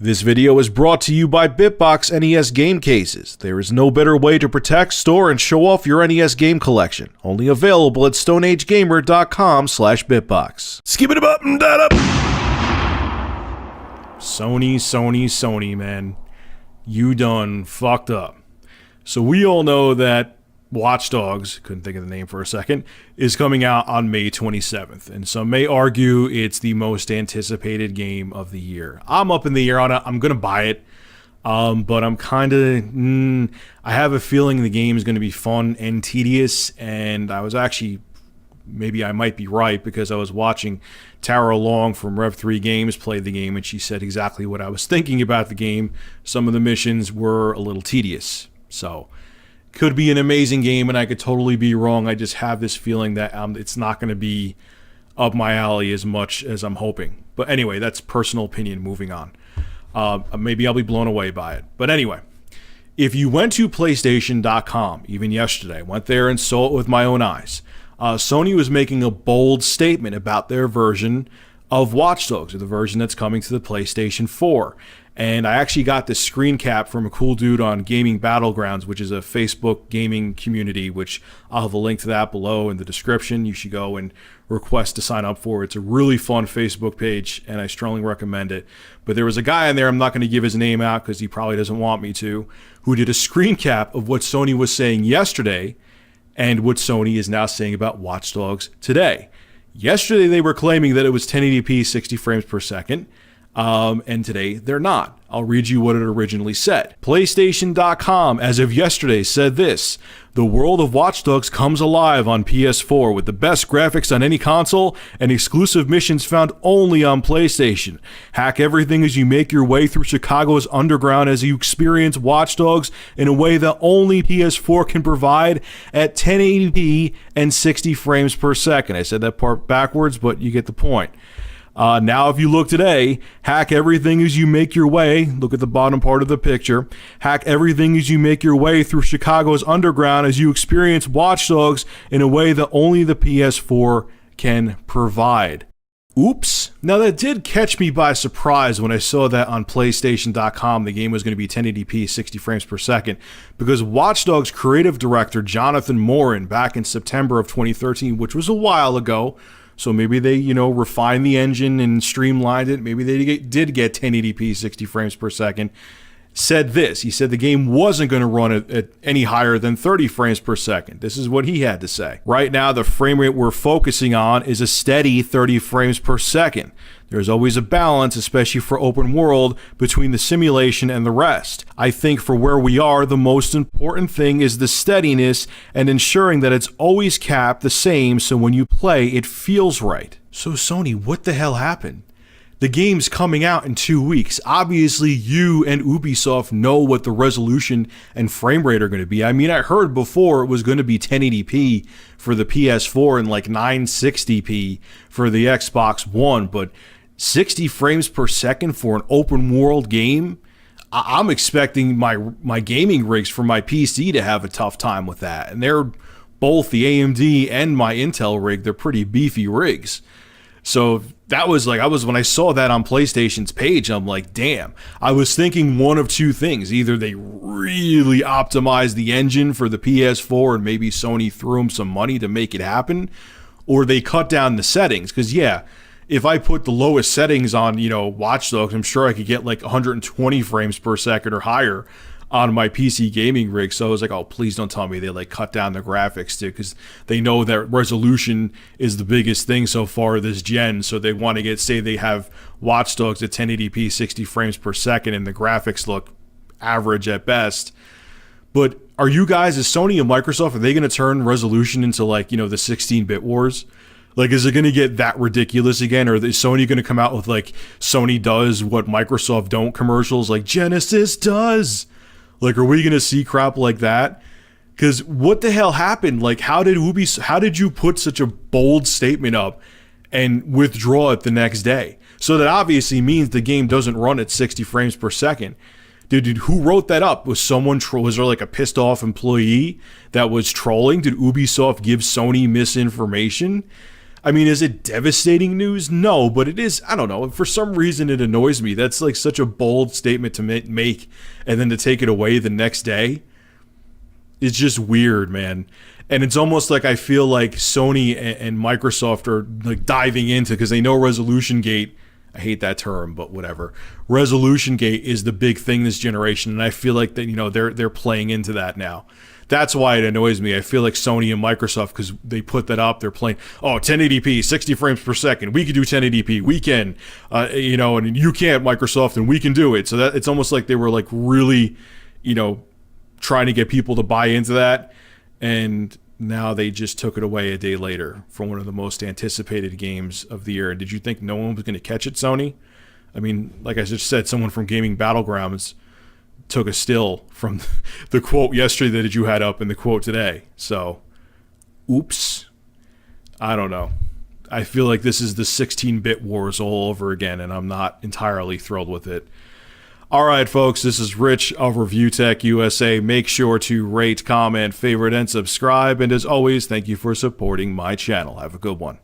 This video is brought to you by Bitbox NES game cases. There is no better way to protect, store, and show off your NES game collection. Only available at stoneagegamer.com/bitbox. Skip it up and that up. Sony, man. You done fucked up. So we all know that WatchDogs, couldn't think of the name for a second, is coming out on May 27th. And some may argue it's the most anticipated game of the year. I'm up in the air on it. I'm going to buy it. But I'm kind of, I have a feeling the game is going to be fun and tedious. And I was actually, maybe I might be right, because I was watching Tara Long from Rev3 Games play the game, and she said exactly what I was thinking about the game. Some of the missions were a little tedious. So could be an amazing game, and I could totally be wrong. I just have this feeling that it's not going to be up my alley as much as I'm hoping. But anyway, that's personal opinion. Moving on. Maybe I'll be blown away by it. But anyway, if you went to PlayStation.com, even yesterday, went there and saw it with my own eyes, Sony was making a bold statement about their version of Watch Dogs, or the version that's coming to the PlayStation 4. And I actually got this screen cap from a cool dude on Gaming Battlegrounds, which is a Facebook gaming community, which I'll have a link to that below in the description. You should go and request to sign up for. It's a really fun Facebook page, and I strongly recommend it. But there was a guy in there, I'm not going to give his name out because he probably doesn't want me to, who did a screen cap of what Sony was saying yesterday and what Sony is now saying about Watch Dogs today. Yesterday they were claiming that it was 1080p 60 frames per second. And today they're not. I'll read you what it originally said. PlayStation.com, as of yesterday, said this: "The world of Watch Dogs comes alive on PS4 with the best graphics on any console and exclusive missions found only on PlayStation. Hack everything as you make your way through Chicago's underground as you experience Watch Dogs in a way that only PS4 can provide at 1080p and 60 frames per second." I said that part backwards, but you get the point. Now, if you look today, hack everything as you make your way. Look at the bottom part of the picture. Hack everything as you make your way through Chicago's underground as you experience Watch Dogs in a way that only the PS4 can provide. Oops. Now, that did catch me by surprise when I saw that on PlayStation.com the game was going to be 1080p 60 frames per second, because Watch Dogs creative director Jonathan Morin, back in September of 2013, which was a while ago, so maybe they, refined the engine and streamlined it. Maybe they did get 1080p 60 frames per second. Said this. He said the game wasn't going to run at any higher than 30 frames per second. This is what he had to say. Right now, the frame rate we're focusing on is a steady 30 frames per second. There's always a balance, especially for open world, between the simulation and the rest. I think for where we are, the most important thing is the steadiness and ensuring that it's always capped the same, so when you play, it feels right. So Sony, what the hell happened? The game's coming out in 2 weeks. Obviously, you and Ubisoft know what the resolution and frame rate are going to be. I mean, I heard before it was going to be 1080p for the PS4 and like 960p for the Xbox One, but 60 frames per second for an open world game? I'm expecting my gaming rigs for my PC to have a tough time with that. And they're both the AMD and my Intel rig. They're pretty beefy rigs. So that was like, when I saw that on PlayStation's page, I'm like, damn. I was thinking one of two things. Either they really optimized the engine for the PS4 and maybe Sony threw them some money to make it happen, or they cut down the settings. Because, yeah, if I put the lowest settings on, Watch Dogs, I'm sure I could get like 120 frames per second or higher on my PC gaming rig. So I was like, oh, please don't tell me they like cut down the graphics too, because they know that resolution is the biggest thing so far this gen. So they want to say they have Watch Dogs at 1080p 60 frames per second and the graphics look average at best. But are you guys, as Sony and Microsoft, are they going to turn resolution into like, the 16-bit wars? Like, is it going to get that ridiculous again? Or is Sony going to come out with like Sony does what Microsoft don't commercials like Genesis does? Like, are we going to see crap like that? Because what the hell happened? Like, how did you put such a bold statement up and withdraw it the next day? So that obviously means the game doesn't run at 60 frames per second. Dude, who wrote that up? Was there like a pissed off employee that was trolling? Did Ubisoft give Sony misinformation? I mean, is it devastating news? No, but it is, I don't know. For some reason, it annoys me. That's like such a bold statement to make, and then to take it away the next day. It's just weird, man. And it's almost like I feel like Sony and Microsoft are like diving into, because they know Resolution Gate. I hate that term, but whatever. Resolution Gate is the big thing this generation, and I feel like that, you know, they're playing into that now. That's why it annoys me. I feel like Sony and Microsoft, because they put that up, they're playing, 1080p, 60 frames per second. We can do 1080p. We can, you know, and you can't, Microsoft, and we can do it. So that it's almost like they were like really, you know, trying to get people to buy into that. And now they just took it away a day later for one of the most anticipated games of the year. And did you think no one was going to catch it, Sony? I mean, like I just said, someone from Gaming Battlegrounds took a still from the quote yesterday that you had up and the quote today. So, oops. I don't know. I feel like this is the 16-bit wars all over again, and I'm not entirely thrilled with it. All right, folks, this is Rich of Review Tech USA. Make sure to rate, comment, favorite, and subscribe. And as always, thank you for supporting my channel. Have a good one.